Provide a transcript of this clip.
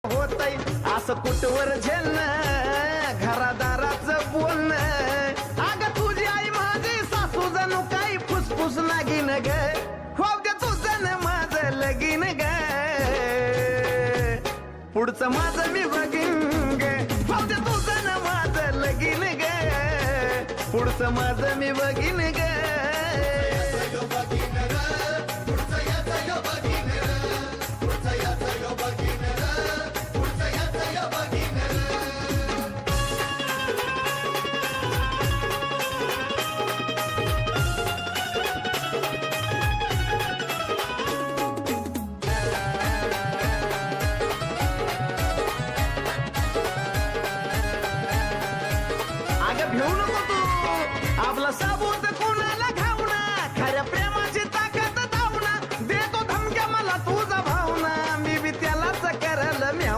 होतय असं कुठवर झेलणं घरादाराचं बोलणं अग तुझी आई माझी सासू जणू काही फुसफुस लागीन ग हो ग तुझं न माझं लगीन ग पुढचं माझं मी बघीन ग हो ग तुझं न माझं लगीन ग पुढचं माझं मी बघीन ग भिऊ नको तू आपला साबू